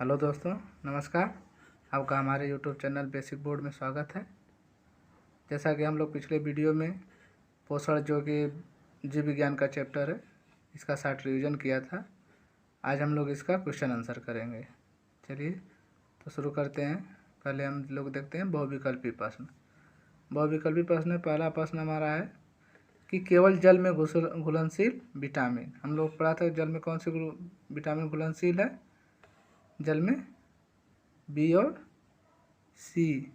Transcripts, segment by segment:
Hello दोस्तों, नमस्कार। आपका हमारे यूट्यूब चैनल बेसिक बोर्ड में स्वागत है। जैसा कि हम लोग पिछले वीडियो में पोषण जो कि जीव विज्ञान का चैप्टर है, इसका शॉर्ट रिवीजन किया था। आज हम लोग इसका क्वेश्चन आंसर करेंगे। चलिए तो शुरू करते हैं। पहले हम लोग देखते हैं बहुविकल्पी प्रश्न। बहुविकल्पी प्रश्न में पहला प्रश्न हमारा है कि केवल जल में घुलनशील विटामिन। हम लोग पढ़ा था जल में कौन सी विटामिन घुलनशील है। जल में बी और सी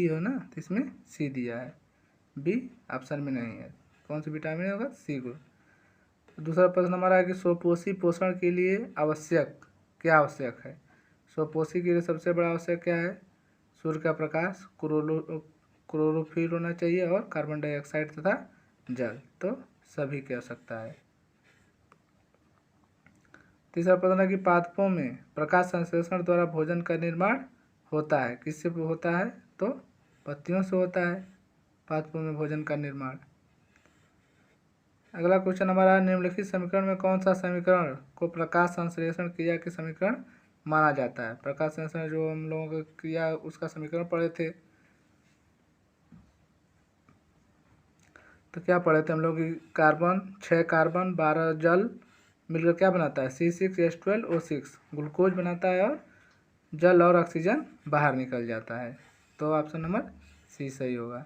हो ना, तो इसमें सी दिया है, बी ऑप्शन में नहीं है। कौन सी विटामिन होगा? C group. दूसरा प्रश्न हमारा है कि स्वपोषी पोषण के लिए क्या आवश्यक है। स्वपोषी के लिए सबसे बड़ा आवश्यक क्या है? सूर्य का प्रकाश, क्लोरोफिल होना चाहिए और कार्बन डाइऑक्साइड तथा जल, तो सभी की आवश्यकता है। तीसरा प्रश्न है कि पादपों में प्रकाश संश्लेषण द्वारा भोजन का निर्माण होता है। किससे होता है? तो पत्तियों से होता है पादपों में भोजन का निर्माण। अगला क्वेश्चन हमारा, निम्नलिखित समीकरण में कौन सा समीकरण को प्रकाश संश्लेषण क्रिया के समीकरण माना जाता है। प्रकाश संश्लेषण जो हम लोगों को क्रिया उसका समीकरण पढ़े थे, तो क्या पढ़े थे हम लोग? कार्बन 6 कार्बन 12 जल मिलकर क्या बनाता है? C6H12O6 ग्लूकोज बनाता है और जल और ऑक्सीजन बाहर निकल जाता है। तो ऑप्शन नंबर सी सही होगा।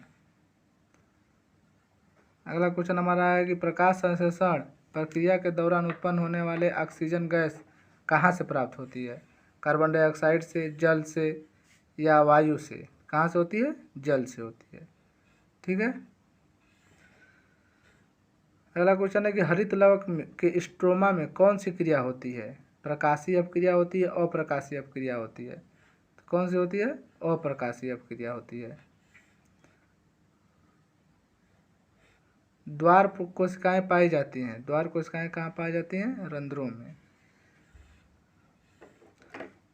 अगला क्वेश्चन हमारा है कि प्रकाश संश्लेषण प्रक्रिया के दौरान उत्पन्न होने वाले ऑक्सीजन गैस कहाँ से प्राप्त होती है? कार्बन डाइऑक्साइड से, जल से या वायु से? कहाँ से होती है? जल से होती है। ठीक है। अगला क्वेश्चन है कि हरित लवक के स्ट्रोमा में कौन सी क्रिया होती है? प्रकाशीय अपक्रिया होती है, अप्रकाशीय अपक्रिया होती है? तो कौन सी होती है? अप्रकाशीय अपक्रिया होती है। द्वार कोशिकाएं पाई जाती हैं। द्वार कोशिकाएं कहाँ पाई जाती हैं? रंध्रों में।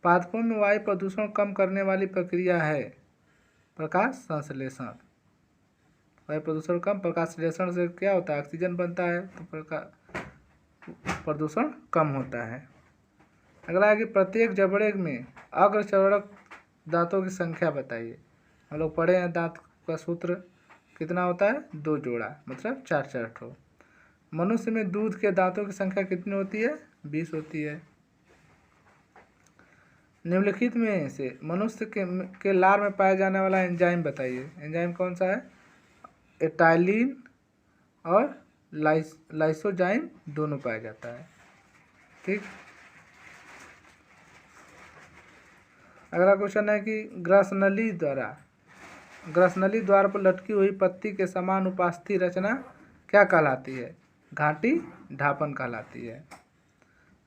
पादपों में वायु प्रदूषण कम करने वाली प्रक्रिया है प्रकाश संश्लेषण। वायु प्रदूषण कम, प्रकाश संश्लेषण से क्या होता है? ऑक्सीजन बनता है, तो प्रदूषण कम होता है। अगला है कि प्रत्येक जबड़े में अग्रचरणक दांतों की संख्या बताइए। हम लोग पढ़े हैं दांत का सूत्र कितना होता है? 2 जोड़ा, मतलब 4 ठो। मनुष्य में दूध के दांतों की संख्या कितनी होती है? 20 होती है। निम्नलिखित में से मनुष्य के लार में पाया जाने वाला एंजाइम बताइए। एंजाइम कौन सा है? एटाइलिन और लाइसोजाइम दोनों पाया जाता है। ठीक। अगला क्वेश्चन है कि ग्रसनली द्वार पर लटकी हुई पत्ती के समान उपास्थि रचना क्या कहलाती है? घाटी ढापन कहलाती है।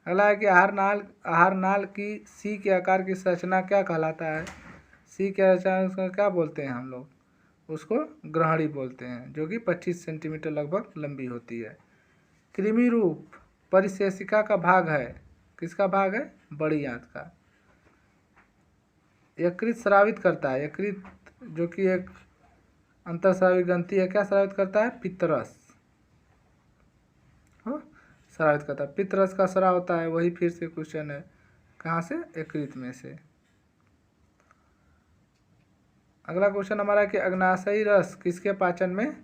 अगला है कि आहार नाल की सी के आकार की संरचना क्या कहलाता है? सी के रचना क्या बोलते हैं हम लोग? उसको ग्रहणी बोलते हैं, जो कि 25 सेंटीमीटर लगभग लंबी होती है। कृमि रूप परिशेषिका का भाग है। किसका भाग है? बड़ी आंत का। यकृत स्रावित करता है। यकृत जो कि एक अंतरस्रावी ग्रंथि है, क्या स्रावित करता है? पित्तरस स्रावित करता है। पित्तरस का स्राव होता है, वही फिर से क्वेश्चन है, कहाँ से? यकृत में से। अगला क्वेश्चन हमारा कि अग्नाशयी रस किसके पाचन में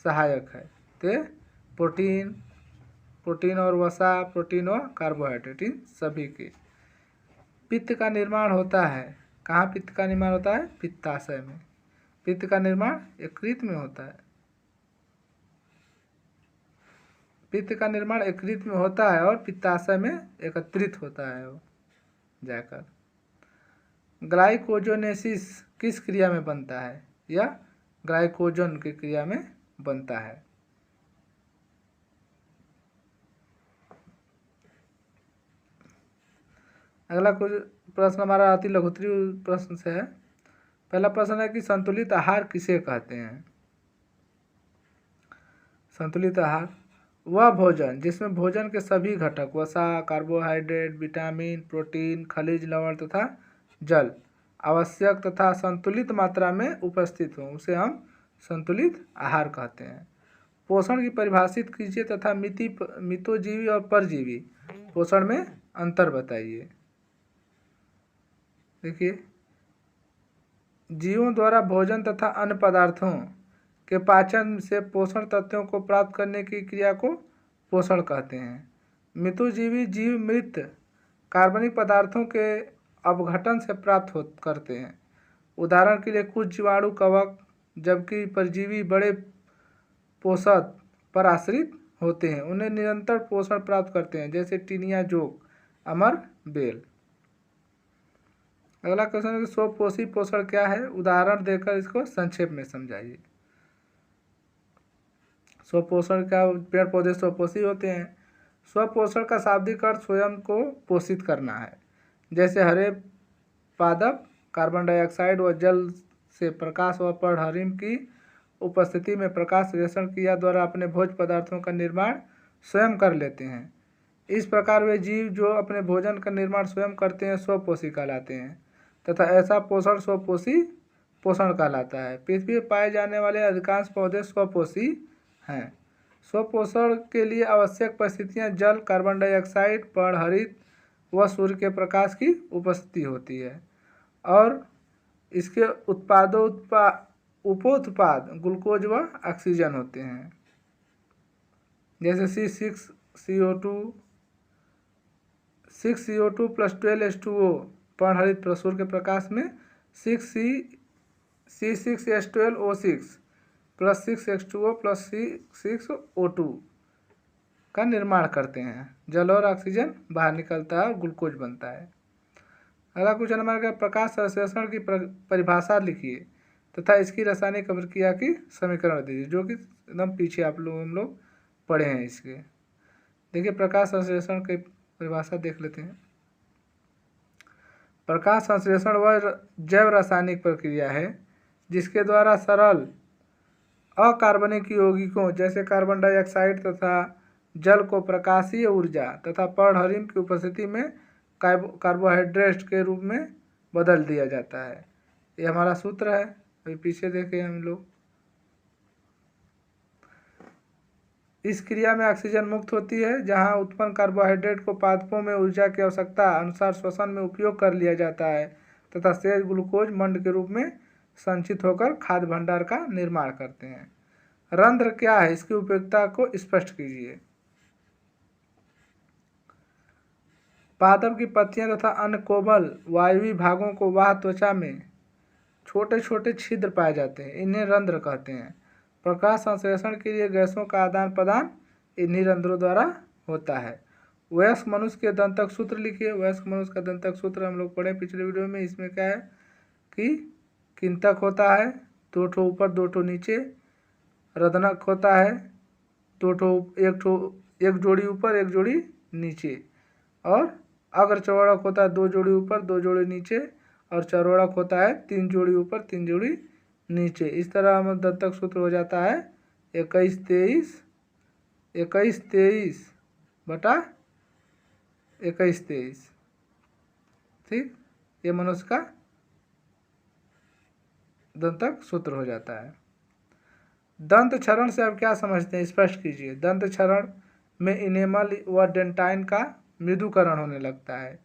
सहायक है? तो प्रोटीन और वसा, प्रोटीन और कार्बोहाइड्रेट, इन सभी के। पित्त का निर्माण होता है कहाँ? पित्त का निर्माण होता है पित्ताशय में। पित्त का निर्माण यकृत में होता है। पित्त का निर्माण यकृत में होता है और पित्ताशय में एकत्रित होता है वो जाकर। ग्लाइकोजोनेसिस किस क्रिया में बनता है? या ग्लाइकोजन की क्रिया में बनता है। अगला कुछ प्रश्न हमारा अति लघुत्तरी प्रश्न से है। पहला प्रश्न है कि संतुलित आहार किसे कहते हैं? संतुलित आहार वह भोजन जिसमें भोजन के सभी घटक वसा, कार्बोहाइड्रेट, विटामिन, प्रोटीन, खनिज, लवण तथा जल आवश्यक तथा संतुलित मात्रा में उपस्थित हों, उसे हम संतुलित आहार कहते हैं। पोषण की परिभाषित कीजिए तथा मितोजीवी और परजीवी पोषण में अंतर बताइए। देखिए, जीवों द्वारा भोजन तथा अन्य पदार्थों के पाचन से पोषण तत्वों को प्राप्त करने की क्रिया को पोषण कहते हैं। मितुजीवी जीव मृत कार्बनिक पदार्थों के अपघटन से प्राप्त करते हैं। उदाहरण के लिए कुछ जीवाणु कवक, जबकि परजीवी बड़े पोषक पर आश्रित होते हैं, उन्हें निरंतर पोषण प्राप्त करते हैं, जैसे टिनिया, जोक, अमर बेल। अगला क्वेश्चन है कि स्वपोषी पोषण क्या है, उदाहरण देकर इसको संक्षेप में समझाइए। स्वपोषण क्या, पेड़ पौधे स्वपोषी होते हैं। स्वपोषण का शाब्दिक अर्थ स्वयं को पोषित करना है। जैसे हरे पादप कार्बन डाइऑक्साइड व जल से प्रकाश व पर्णहरिम की उपस्थिति में प्रकाश संश्लेषण क्रिया द्वारा अपने भोज्य पदार्थों का निर्माण स्वयं कर लेते हैं। इस प्रकार वे जीव जो अपने भोजन का निर्माण स्वयं करते हैं स्वपोषी कहलाते हैं तथा ऐसा पोषण स्वपोषी पोषण कहलाता है। पृथ्वी पर पाए जाने वाले अधिकांश पौधे स्वपोषी हैं। स्वपोषण के लिए आवश्यक परिस्थितियां जल, कार्बन डाइऑक्साइड, पर्णहरित व सूर्य के प्रकाश की उपस्थिति होती है और इसके उपोत्पाद ग्लूकोज व ऑक्सीजन होते हैं। जैसे C6CO2 प्लस 12H2O पर्णहरित सूर्य के प्रकाश में C6H12O6 plus 6H2O plus C6O2 का निर्माण करते हैं। जल और ऑक्सीजन बाहर निकलता है और ग्लूकोज बनता है। अगला क्वेश्चन हमारा प्रकाश संश्लेषण की परिभाषा लिखिए तथा इसकी रासायनिक अभिक्रिया की समीकरण दीजिए, जो कि एकदम पीछे हम लोग पढ़े हैं इसके। देखिए, प्रकाश संश्लेषण की परिभाषा देख लेते हैं। प्रकाश संश्लेषण वह जैव रासायनिक प्रक्रिया है जिसके द्वारा सरल अकार्बनिक यौगिकों जैसे कार्बन डाइऑक्साइड तथा जल को प्रकाशीय ऊर्जा तथा पर्णहरिम की उपस्थिति में कार्बोहाइड्रेट के रूप में बदल दिया जाता है। ये हमारा सूत्र है, अभी पीछे देखें हम लोग। इस क्रिया में ऑक्सीजन मुक्त होती है, जहां उत्पन्न कार्बोहाइड्रेट को पादपों में ऊर्जा की आवश्यकता अनुसार श्वसन में उपयोग कर लिया जाता है तथा शेष ग्लूकोज मंड के रूप में संचित होकर खाद्य भंडार का निर्माण करते हैं। रंध्र क्या है, इसकी उपयोगिता को स्पष्ट कीजिए। पादप की पत्तियां तथा अन्य कोमल वायवीय भागों को वाह त्वचा में छोटे छोटे छिद्र पाए जाते हैं, इन्हें रंध्र कहते हैं। प्रकाश संश्लेषण के लिए गैसों का आदान प्रदान इन्हीं रंध्रों द्वारा होता है। वयस्क मनुष्य के दंतक सूत्र लिखिए। वयस्क मनुष्य का दंतक सूत्र हम लोग पढ़े पिछले वीडियो में। इसमें क्या है कि किंतक होता है, 2 ठो ऊपर 2 ठो नीचे। रदनक होता है, 2 ठो, एक जोड़ी ऊपर 1 जोड़ी नीचे। और अग्र चौड़क होता है, 2 जोड़ी ऊपर 2 जोड़ी नीचे। और चौड़क होता है 3 जोड़ी ऊपर 3 जोड़ी नीचे। इस तरह हम दंतक सूत्र हो जाता है 21-23 बटा 21-23। ठीक, ये मनुष्य का दंतक सूत्र हो जाता है। दंत क्षरण से आप क्या समझते हैं, स्पष्ट कीजिए। दंत क्षरण में इनेमल व डेंटाइन का मृदुकरण होने लगता है।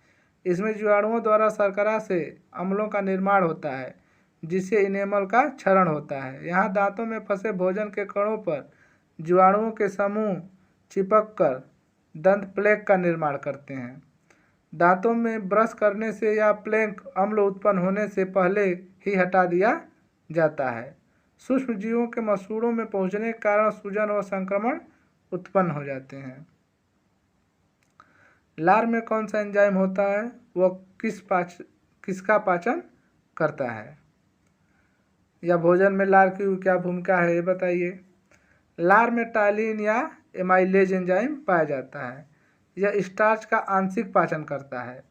इसमें जीवाणुओं द्वारा शर्करा से अम्लों का निर्माण होता है, जिससे इनेमल का क्षरण होता है। यहाँ दांतों में फंसे भोजन के कणों पर जीवाणुओं के समूह चिपककर दंत प्लेक का निर्माण करते हैं। दांतों में ब्रश करने से या प्लेक अम्ल उत्पन्न होने से पहले ही हटा दिया जाता है। सूक्ष्म जीवों के मसूड़ों में पहुँचने के कारण सूजन व संक्रमण उत्पन्न हो जाते हैं। लार में कौन सा एंजाइम होता है, वह किसका पाचन करता है, या भोजन में लार की क्या भूमिका है, ये बताइए। लार में टाइलिन या एमाइलेज एंजाइम पाया जाता है। यह स्टार्च का आंशिक पाचन करता है।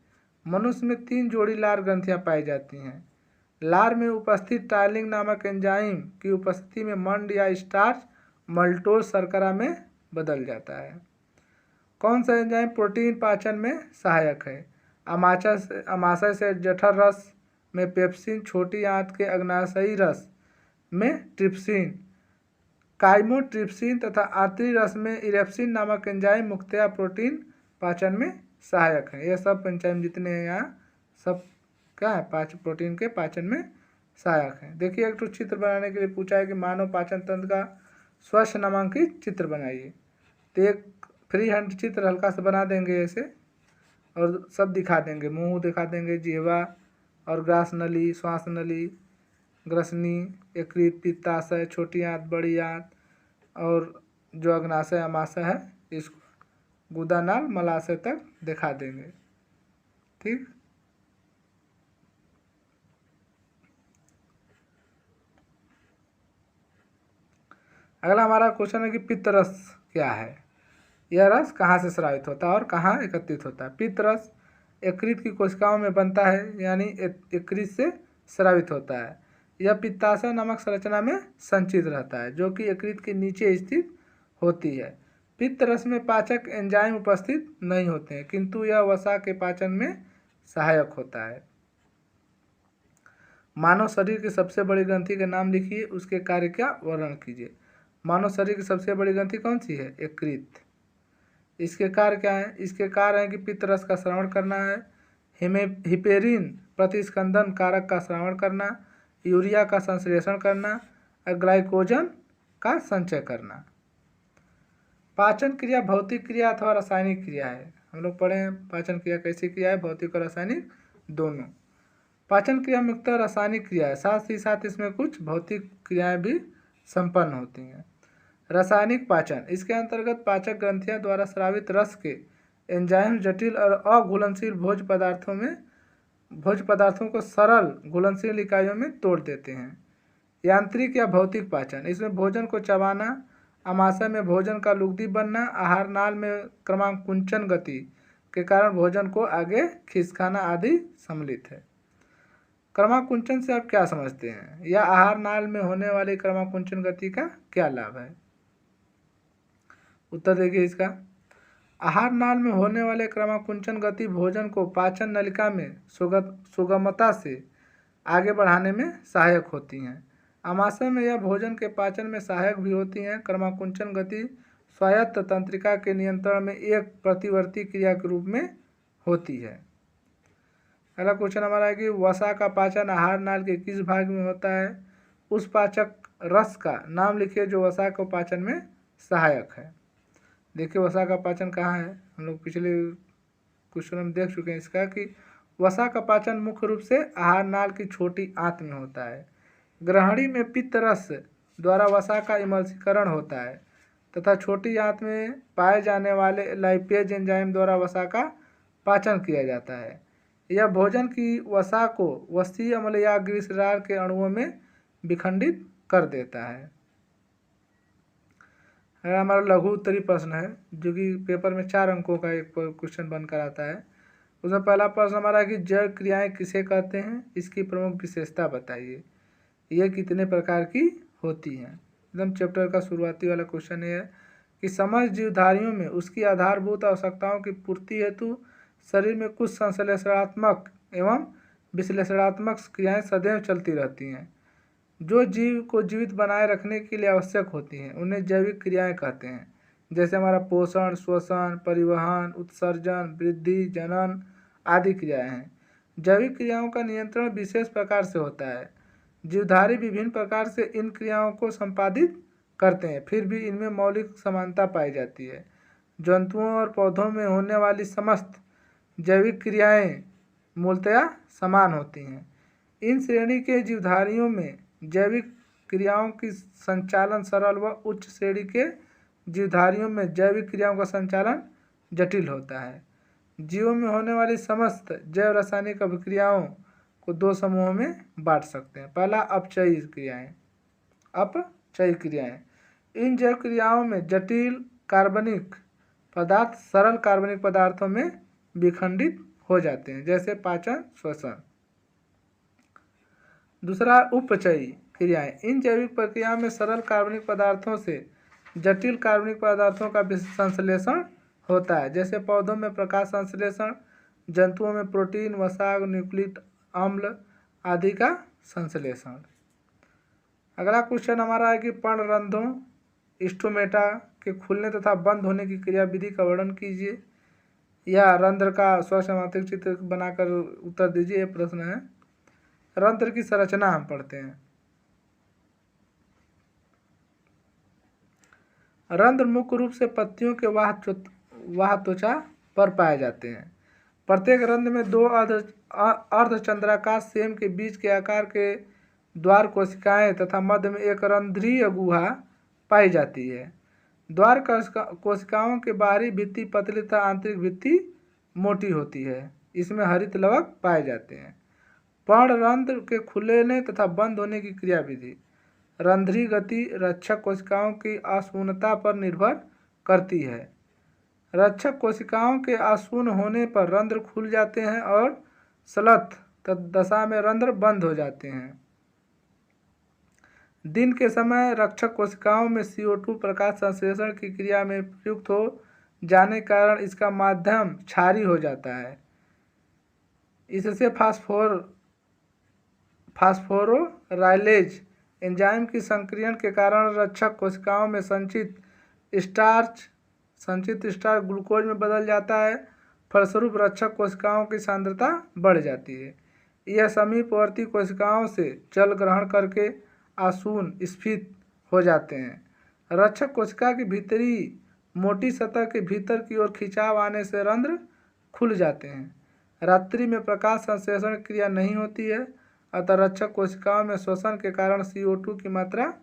मनुष्य में 3 जोड़ी लार ग्रंथियां पाई जाती हैं। लार में उपस्थित टाइलिन नामक एंजाइम की उपस्थिति में मंड या स्टार्च मल्टोज शर्करा में बदल जाता है। कौन सा एंजाइम प्रोटीन पाचन में सहायक है। अमाशय से जठर रस में पेप्सिन, छोटी आंत के अग्नाशयी रस में ट्रिप्सिन, काइमोट्रिप्सिन तथा आंतरी रस में इरेप्सिन नामक एंजाइम मुख्यतः प्रोटीन पाचन में सहायक हैं। ये सब एंजाइम जितने हैं यहाँ सब क्या है, प्रोटीन के पाचन में सहायक हैं। देखिए एक तो चित्र बनाने के लिए पूछा है कि मानव पाचन तंत्र का स्वच्छ नामांकित चित्र बनाइए। तो एक फ्री हैंड चित्र हल्का सा बना देंगे ऐसे, और सब दिखा देंगे, मुंह दिखा देंगे, जिह्वा और ग्रास नली, श्वास नली, ग्रसनी, यकृत, पित्ताशय, छोटी आंत, बड़ी आंत, और जो अग्नाशय अमाशय है इस गुदानाल मलाशय तक दिखा देंगे। ठीक, अगला हमारा क्वेश्चन है कि पित्त रस क्या है। यह रस कहाँ से स्रावित होता है और कहाँ एकत्रित होता है। पित्त रस यकृत की कोशिकाओं में बनता है, यानी यकृत से स्रावित होता है। यह पित्ताशय नामक संरचना में संचित रहता है, जो कि यकृत के नीचे स्थित होती है। पित्त रस में पाचक एंजाइम उपस्थित नहीं होते हैं, किंतु यह वसा के पाचन में सहायक होता है। मानव शरीर की सबसे बड़ी ग्रंथि के नाम लिखिए, उसके कार्य का वर्णन कीजिए। मानव शरीर की सबसे बड़ी ग्रंथि कौन सी है? यकृत। इसके कार्य क्या है? इसके कार्य है कि पित्त रस का श्रवण करना है, हिपेरिन प्रतिस्कंदन कारक का श्रवण करना, यूरिया का संश्लेषण करना और ग्लाइकोजन का संचय करना। पाचन क्रिया भौतिक क्रिया अथवा रासायनिक क्रिया है। हम लोग पढ़े हैं पाचन क्रिया कैसी क्रिया है, भौतिक और रासायनिक दोनों। पाचन क्रिया मुख्यतः रासायनिक क्रिया है, साथ ही साथ इसमें कुछ भौतिक क्रियाएं भी संपन्न होती हैं। रासायनिक पाचन, इसके अंतर्गत पाचक ग्रंथियां द्वारा स्रावित रस के एंजाइम जटिल और अघुलनशील भोज्य पदार्थों को सरल घुलनशील इकाइयों में तोड़ देते हैं। यांत्रिक या भौतिक पाचन, इसमें भोजन को चबाना, आमाशय में भोजन का लुगदी बनना, आहार नाल में क्रमाकुंचन गति के कारण भोजन को आगे खिसकाना आदि सम्मिलित है। क्रमाकुंचन से आप क्या समझते हैं, या आहार नाल में होने वाली क्रमाकुंचन गति का क्या लाभ है? उत्तर देखिए इसका। आहार नाल में होने वाले क्रमाकुंचन गति भोजन को पाचन नलिका में सुगमता से आगे बढ़ाने में सहायक होती हैं। आमाशय में यह भोजन के पाचन में सहायक भी होती हैं। क्रमाकुंचन गति स्वायत्त तंत्रिका के नियंत्रण में एक प्रतिवर्ती क्रिया के रूप में होती है। अगला क्वेश्चन हमारा है कि वसा का पाचन आहार नाल के किस भाग में होता है? उस पाचक रस का नाम लिखिए जो वसा को पाचन में सहायक है। देखिए वसा का पाचन कहाँ है, हम लोग पिछले क्वेश्चन में देख चुके हैं इसका कि वसा का पाचन मुख्य रूप से आहार नाल की छोटी आंत में होता है। ग्रहणी में पित्त रस द्वारा वसा का इमल्सीकरण होता है तथा छोटी आंत में पाए जाने वाले लाइपेज एंजाइम द्वारा वसा का पाचन किया जाता है। यह भोजन की वसा को वसीय अम्ल या ग्लिसरॉल के अणुओं में विखंडित कर देता है। हमारा लघु उत्तरी प्रश्न है जो कि पेपर में 4 अंकों का एक क्वेश्चन बनकर आता है। उसमें पहला प्रश्न हमारा है कि जैव क्रियाएं किसे कहते हैं, इसकी प्रमुख विशेषता बताइए। ये कितने प्रकार की होती हैं। एकदम चैप्टर का शुरुआती वाला क्वेश्चन ये है कि समस्त जीवधारियों में उसकी आधारभूत आवश्यकताओं की पूर्ति हेतु शरीर में कुछ संश्लेषणात्मक एवं विश्लेषणात्मक क्रियाएं सदैव चलती रहती हैं, जो जीव को जीवित बनाए रखने के लिए आवश्यक होती हैं। उन्हें जैविक क्रियाएं कहते हैं। जैसे हमारा पोषण, श्वसन, परिवहन, उत्सर्जन, वृद्धि, जनन आदि क्रियाएं हैं। जैविक क्रियाओं का नियंत्रण विशेष प्रकार से होता है। जीवधारी विभिन्न प्रकार से इन क्रियाओं को संपादित करते हैं, फिर भी इनमें मौलिक समानता पाई जाती है। जंतुओं और पौधों में होने वाली समस्त जैविक क्रियाएं मूलतया समान होती हैं। इन श्रेणी के जीवधारियों में जैविक क्रियाओं की संचालन सरल व उच्च श्रेणी के जीवधारियों में जैविक क्रियाओं का संचालन जटिल होता है। जीवों में होने वाली समस्त जैव रासायनिक अभिक्रियाओं को 2 समूहों में बांट सकते हैं। पहला अपचयी क्रियाएं। इन जैव क्रियाओं में जटिल कार्बनिक पदार्थ सरल कार्बनिक पदार्थों में विखंडित हो जाते हैं, जैसे पाचन, श्वसन। दूसरा उपचयी क्रियाएं। इन जैविक प्रक्रियाओं में सरल कार्बनिक पदार्थों से जटिल कार्बनिक पदार्थों का संश्लेषण होता है, जैसे पौधों में प्रकाश संश्लेषण, जंतुओं में प्रोटीन, वसा, न्यूक्लिक अम्ल आदि का संश्लेषण। अगला क्वेश्चन हमारा है कि पर्णरंध्रों स्टोमेटा के खुलने तथा बंद होने की क्रियाविधि का वर्णन कीजिए। या रंध्र का स्वसमांतरिक चित्र बनाकर उत्तर दीजिए। ये प्रश्न है। रंध्र की संरचना हम पढ़ते हैं। रंध्र मुख्य रूप से पत्तियों के वाह त्वचा पर पाए जाते हैं। प्रत्येक रंध्र में दो अर्धचंद्राकार सेम के बीच के आकार के द्वार कोशिकाएं तथा मध्य में एक रंध्रीय गुहा पाई जाती है। द्वार कोशिकाओं के बाहरी भित्ति पतली तथा आंतरिक भित्ति मोटी होती है। इसमें हरित लवक पाए जाते हैं। पर्णरंध्र के खुलने तथा बंद होने की क्रियाविधि। रंध्रीय गति रक्षक कोशिकाओं की अशून्यता पर निर्भर करती है। रक्षक कोशिकाओं के अशून्य होने पर रंध्र खुल जाते हैं और स्लथ दशा में रंध्र बंद हो जाते हैं। दिन के समय रक्षक कोशिकाओं में CO2 प्रकाश संश्लेषण की क्रिया में प्रयुक्त हो जाने के कारण इसका माध्यम क्षारीय हो जाता है। इससे फास्फोराइलेज एंजाइम की संक्रियण के कारण रक्षक कोशिकाओं में संचित स्टार्च ग्लूकोज में बदल जाता है। फलस्वरूप रक्षक कोशिकाओं की सांद्रता बढ़ जाती है। यह समीपवर्ती कोशिकाओं से जल ग्रहण करके आशून्य स्फीत हो जाते हैं। रक्षक कोशिका की भीतरी मोटी सतह के भीतर की ओर खिंचाव आने से रंध्र खुल जाते हैं। रात्रि में प्रकाश संश्लेषण क्रिया नहीं होती है, अतः रक्षक कोशिकाओं में श्वसन के कारण CO2 की मात्रा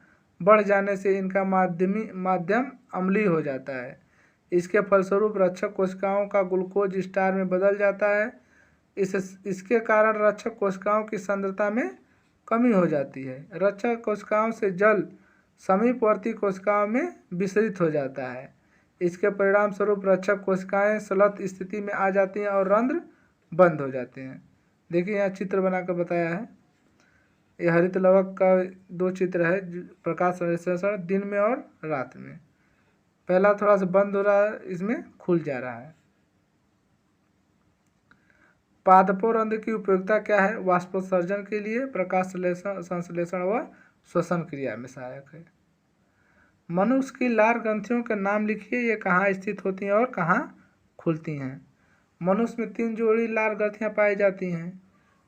बढ़ जाने से इनका माध्यम अम्लीय हो जाता है। इसके फलस्वरूप रक्षक कोशिकाओं का ग्लूकोज स्टार में बदल जाता है। इसके कारण रक्षक कोशिकाओं की सांद्रता में कमी हो जाती है। रक्षक कोशिकाओं से जल समीपवर्ती कोशिकाओं में विसरित हो जाता है। इसके परिणाम स्वरूप रक्षक कोशिकाएं स्लथ स्थिति में आ जाती हैं और रंध्र बंद हो जाते हैं। देखिए यहाँ चित्र बनाकर बताया है। ये हरित लवक का दो चित्र है, प्रकाश संश्लेषण दिन में और रात में। पहला थोड़ा सा बंद हो रहा है, इसमें खुल जा रहा है। पादपों रंध्र की उपयोगिता क्या है? वाष्पोत्सर्जन के लिए, प्रकाश संश्लेषण व श्वसन क्रिया में सहायक है। मनुष्य की लार ग्रंथियों के नाम लिखिए। ये कहाँ स्थित होती हैं और कहाँ खुलती हैं? मनुष्य में 3 जोड़ी लार ग्रंथियाँ पाई जाती हैं।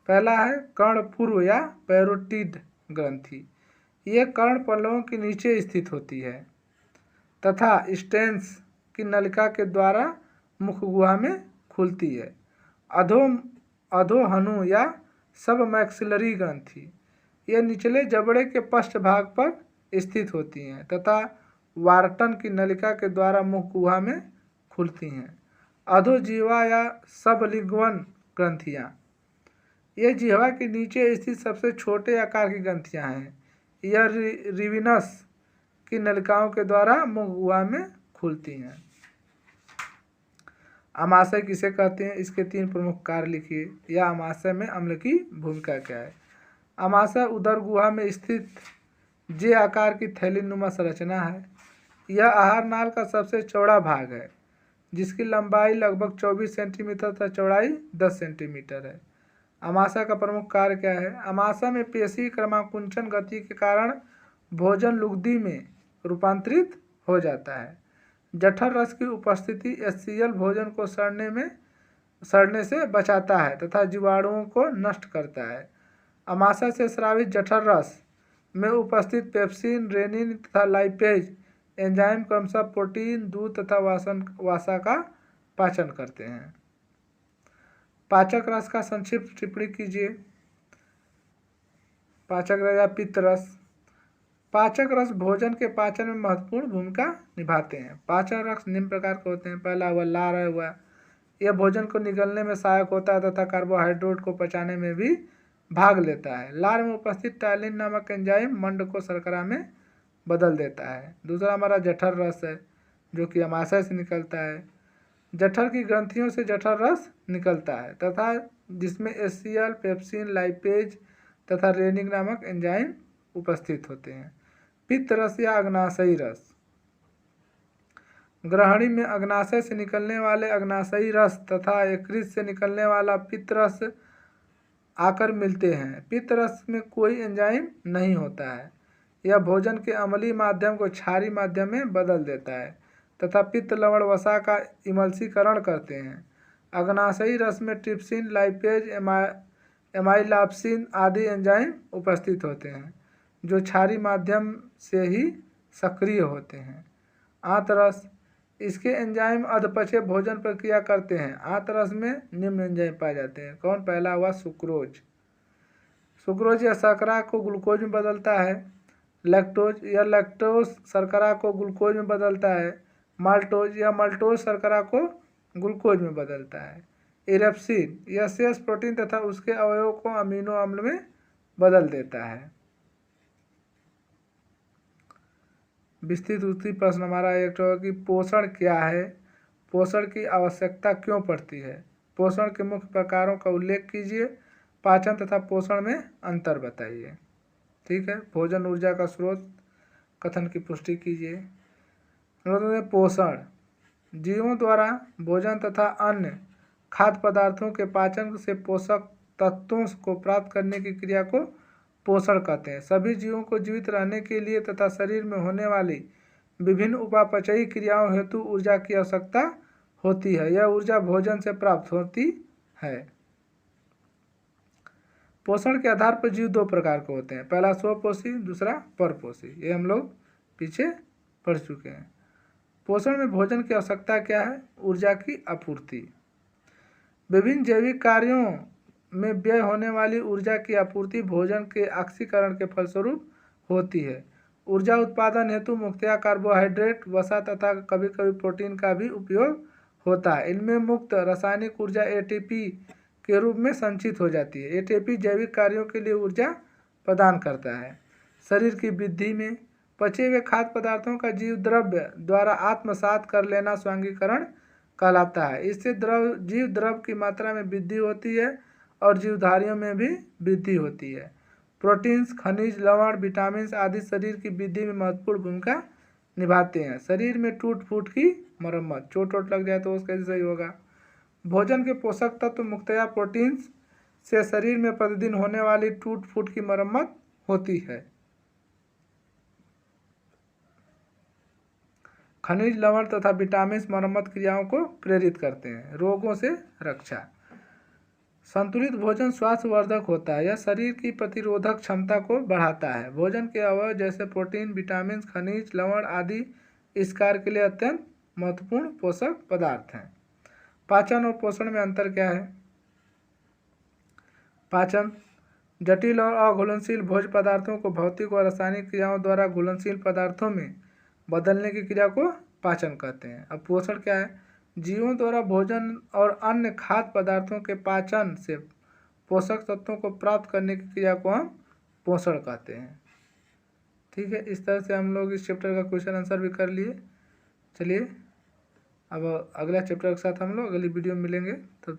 पहला है कर्णपूर्व या पैरोटिड ग्रंथि। ये कर्ण पल्लवों के नीचे स्थित होती है तथा स्टेन्स की नलिका के द्वारा मुख गुहा में खुलती है। अधोहनु या सब मैक्सिलरी ग्रंथि। ये निचले जबड़े के पृष्ठ भाग पर स्थित होती हैं तथा वार्टन की नलिका के द्वारा मुख गुहा में खुलती हैं। अधोजिह्वा या सबलिंगवन ग्रंथियाँ। ये जिह्वा के नीचे स्थित सबसे छोटे आकार की ग्रंथियाँ हैं। यह रिविनस की नलिकाओं के द्वारा मुख गुहा में खुलती हैं। अमाशय किसे कहते हैं? इसके 3 प्रमुख कार्य लिखिए। यह अमाशय में अम्ल की भूमिका क्या है? अमाशय उदर गुहा में स्थित जे आकार की थैलीनुमा संरचना है। यह आहार नाल का सबसे चौड़ा भाग है, जिसकी लंबाई लगभग 24 सेंटीमीटर तथा चौड़ाई 10 सेंटीमीटर है। अमाशय का प्रमुख कार्य क्या है? अमाशय में पेशी क्रमाकुंचन गति के कारण भोजन लुगदी में रूपांतरित हो जाता है। जठर रस की उपस्थिति HCl भोजन को सड़ने से बचाता है तथा जीवाणुओं को नष्ट करता है। अमाशय से स्रावित जठर रस में उपस्थित पेप्सिन, रेनिन तथा लाइपेज एंजाइम क्रमशः प्रोटीन, दूध तथा वसा का पाचन करते हैं। पाचक रस का संक्षिप्त टिप्पणी कीजिए। पाचक रस या पित्त रस। पाचक रस भोजन के पाचन में महत्वपूर्ण भूमिका निभाते हैं। पाचक रस निम्न प्रकार के होते हैं। पहला हुआ लार हुआ, यह भोजन को निगलने में सहायक होता है तथा कार्बोहाइड्रेट को पचाने में भी भाग लेता है। लार में उपस्थित टाइलिन नामक एंजाइम मंड को शर्करा में बदल देता है। दूसरा हमारा जठर रस है, जो कि अमाशय से निकलता है। जठर की ग्रंथियों से जठर रस निकलता है तथा जिसमें HCl, पेप्सिन, लाइपेज तथा रेनिन नामक एंजाइम उपस्थित होते हैं। पित्त रस या अग्नाशयी रस। ग्रहणी में अग्नाशय से निकलने वाले अग्नाशयी रस तथा यकृत से निकलने वाला पित्त रस आकर मिलते हैं। पित्त रस में कोई एंजाइम नहीं होता है। यह भोजन के अम्लीय माध्यम को क्षारीय माध्यम में बदल देता है तथा पित्त लवण वसा का इमल्सीकरण करते हैं। अग्नाशयी रस में ट्रिप्सिन, लाइपेज, एमाइलाप्सिन आदि एंजाइम उपस्थित होते हैं जो क्षारीय माध्यम से ही सक्रिय होते हैं। आंतरस, इसके एंजाइम अधपचय भोजन प्रक्रिया करते हैं। आंतरस में निम्न एंजाइम पाए जाते हैं। कौन? पहला हुआ सुक्रोज। सुक्रोज यह शर्करा को ग्लूकोज में बदलता है। लैक्टोज, यह लैक्टोज शर्करा को ग्लूकोज में बदलता है। माल्टोज, यह माल्टोज शर्करा को ग्लूकोज में बदलता है। इरेप्सिन, यह शेष प्रोटीन तथा उसके अवयवों को अमीनो अम्ल में बदल देता है। विस्तृत उत्तरी प्रश्न हमारा एक होगा कि पोषण क्या है, पोषण की आवश्यकता क्यों पड़ती है, पोषण के मुख्य प्रकारों का उल्लेख कीजिए, पाचन तथा पोषण में अंतर बताइए। ठीक है। भोजन ऊर्जा का स्रोत, कथन की पुष्टि कीजिए। पोषण, जीवों द्वारा भोजन तथा अन्य खाद्य पदार्थों के पाचन से पोषक तत्वों को प्राप्त करने की क्रिया को पोषण कहते हैं। सभी जीवों को जीवित रहने के लिए तथा शरीर में होने वाली विभिन्न उपापचयी क्रियाओं हेतु ऊर्जा की आवश्यकता होती है। यह ऊर्जा भोजन से प्राप्त होती है। पोषण के आधार पर जीव दो प्रकार के होते हैं, पहला स्वपोषी, दूसरा परपोषी। ये हम लोग पीछे पढ़ चुके हैं। पोषण में भोजन की आवश्यकता क्या है? ऊर्जा की आपूर्ति। विभिन्न जैविक कार्यों में व्यय होने वाली ऊर्जा की आपूर्ति भोजन के ऑक्सीकरण के फलस्वरूप होती है। ऊर्जा उत्पादन हेतु मुख्यतः कार्बोहाइड्रेट, वसा तथा कभी कभी प्रोटीन का भी उपयोग होता है। इनमें मुक्त रासायनिक ऊर्जा एटीपी के रूप में संचित हो जाती है। एटीपी जैविक कार्यों के लिए ऊर्जा प्रदान करता है। शरीर की वृद्धि में पचे हुए खाद्य पदार्थों का जीव द्रव्य द्वारा आत्मसात कर लेना स्वांगीकरण कहलाता है। इससे जीव द्रव्य की मात्रा में वृद्धि होती है और जीवधारियों में भी वृद्धि होती है। प्रोटीन्स, खनिज, लवण, विटामिन आदि शरीर की वृद्धि में महत्वपूर्ण भूमिका निभाते हैं। शरीर में टूट फूट की मरम्मत, चोट लग जाए तो उसका सही होगा। भोजन के पोषक तत्व मुख्यतः प्रोटीन्स से शरीर में प्रतिदिन होने वाली टूट फूट की मरम्मत होती है। खनिज, लवण तथा विटामिन मरम्मत क्रियाओं को प्रेरित करते हैं। रोगों से रक्षा, संतुलित भोजन स्वास्थ्यवर्धक होता है। यह शरीर की प्रतिरोधक क्षमता को बढ़ाता है। भोजन के अवयव जैसे प्रोटीन, विटामिन, खनिज, लवण आदि इस कार्य के लिए अत्यंत महत्वपूर्ण पोषक पदार्थ हैं। पाचन और पोषण में अंतर क्या है? पाचन, जटिल और अघुलनशील भोज्य पदार्थों को भौतिक और रासायनिक क्रियाओं द्वारा घुलनशील पदार्थों में बदलने की क्रिया को पाचन कहते हैं। अब पोषण क्या है? जीवों द्वारा भोजन और अन्य खाद्य पदार्थों के पाचन से पोषक तत्वों को प्राप्त करने की क्रिया को हम पोषण कहते हैं। ठीक है। इस तरह से हम लोग इस चैप्टर का क्वेश्चन आंसर भी कर लिए। चलिए अब अगला चैप्टर के साथ हम लोग अगली वीडियो में मिलेंगे। तब